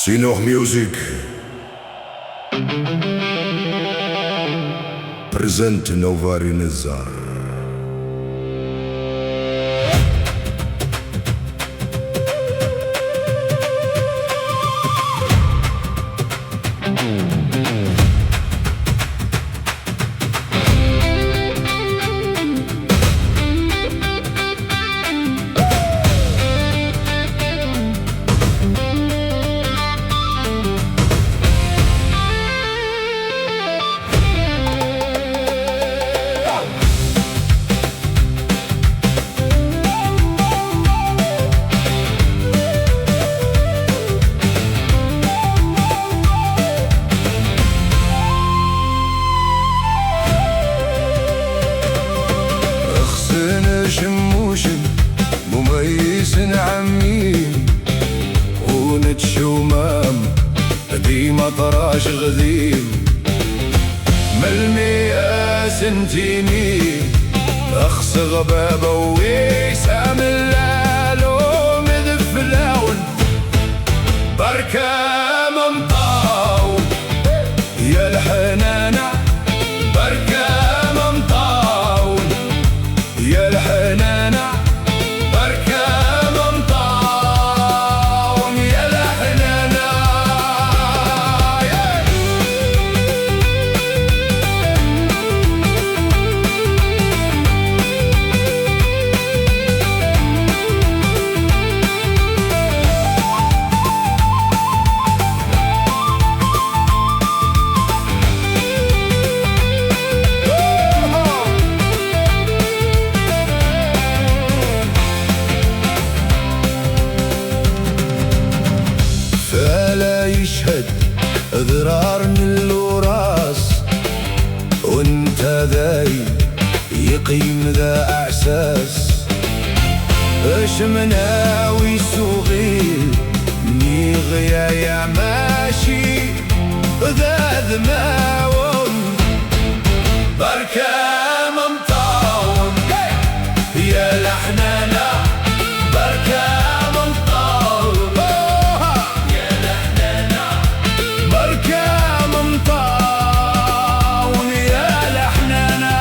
Sinor Music present Novari Nizar. شموشن مميز عمين ونتشومام ديما طراش غذيم ملمئة سنتيني أخس غبابة ويسام اللالو مذفلاون بركة ممطاو يا الحنانة بركة ممطاو يا الحنانة بركة ممطاون يا الحنانة فلا يشهد ذرار من الوراس وانت ذاي يقيم ذا اعساس اش مناوي صغير نيغيا يا ماشي ذا ذماون بركة ممطاون يا الحنانة بركة ممطاون يا الحنانة بركة ممطاون يا الحنانة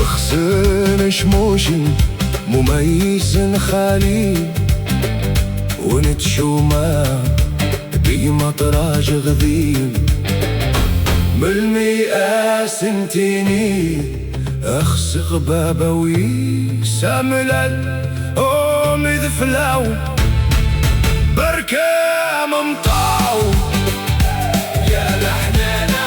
خسن شموشن مميز خالي ونتشوما بمطراج غذيم بالمئة سنتيني أخس غبابة ويساملل مذفلاو بركة ممطاو يا الحنانة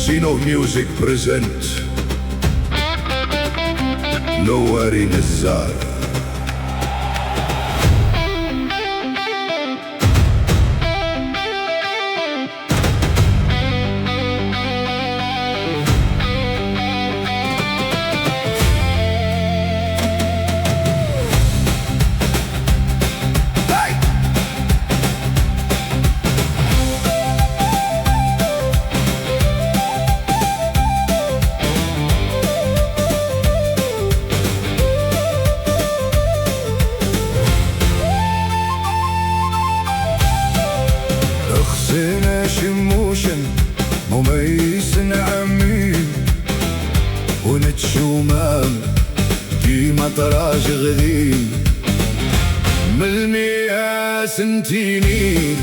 Sinor Music present Novari Nizar. غديم من المياه سنتيني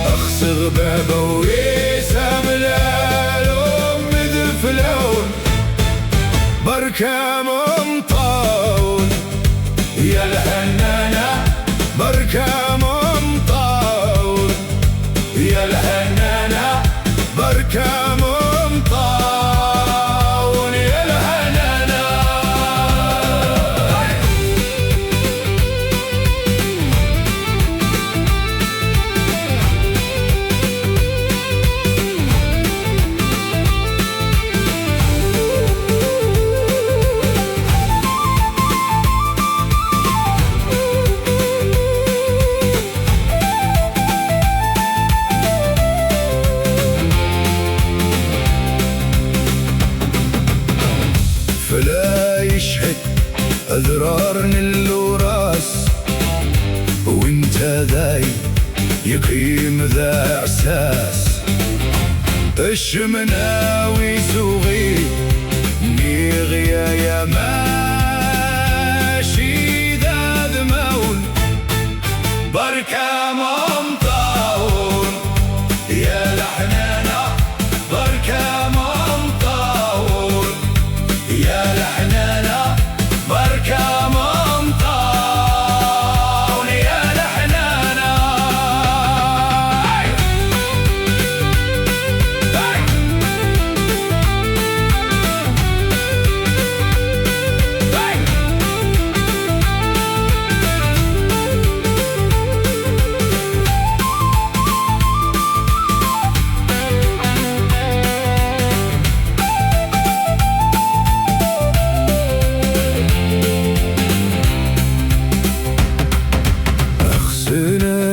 أخصغ بابا ويسام الألوم مدفلون بركة ممطون يا الحنانة بركة ممطون يا الحنانة بركة ممطون يا الحنانة. فلا يشهد أذرار الوراس وانت ذاي يقيم ذا إحساس الشمناوي سوغي نيغيا يا ماشي ذا ذمون بركة ممطون يا الحنانة بركة ممطون يا الحنانة بركة ممطون يا الحنانة.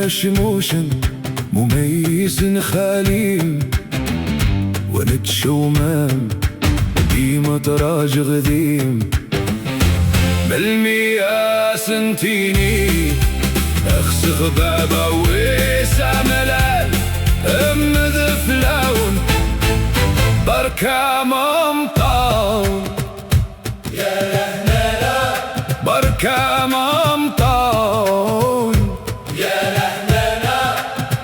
شموشن مميز خاليم ونتشومام ديما تراج غديم بالمياه سنتيني اخسغ بابا وساملال ام ذفلاون بركة ممطون يا لهلالا بركة ممطون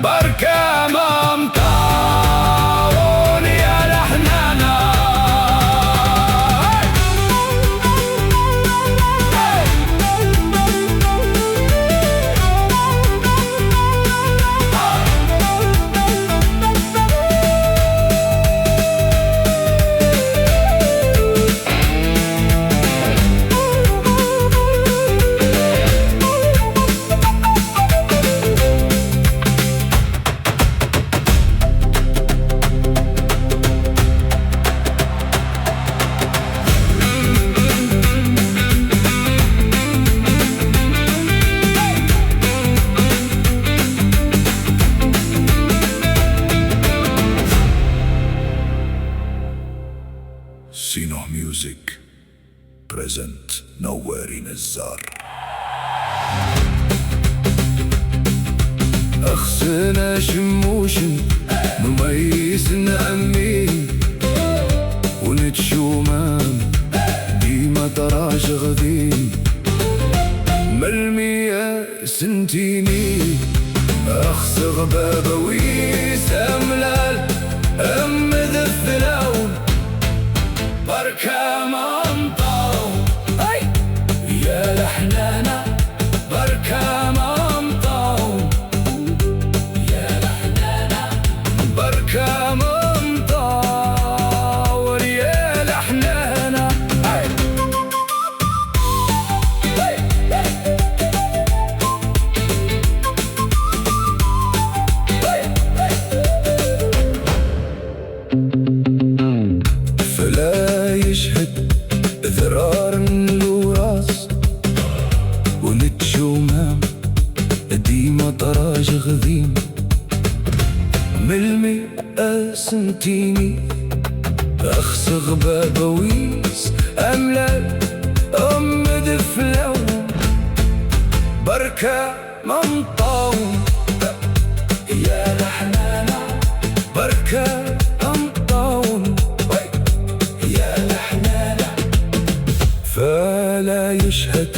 بركة ممطون يا الحنانة. Sino Music present nowhere in الزار. أخسنا شموشن مميزن أمين ونتشومان ديما تراج غديم ملمية سنتيني أخسغ بابا ويساملال أم ذفلاون بركة ممطون يا الحنانة بركة ممطون يا الحنانة بركة ممطون يا الحنانة. فلا يشهد ذرار الوراس ونتشومام ديما طراج غذيم ملمئة سنتيني أخسغ بابويس أملال أم دفلون بركة ممطون يا الحنانة بركة ممطون يا الحنانة. فلا يشهد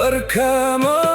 بركة ما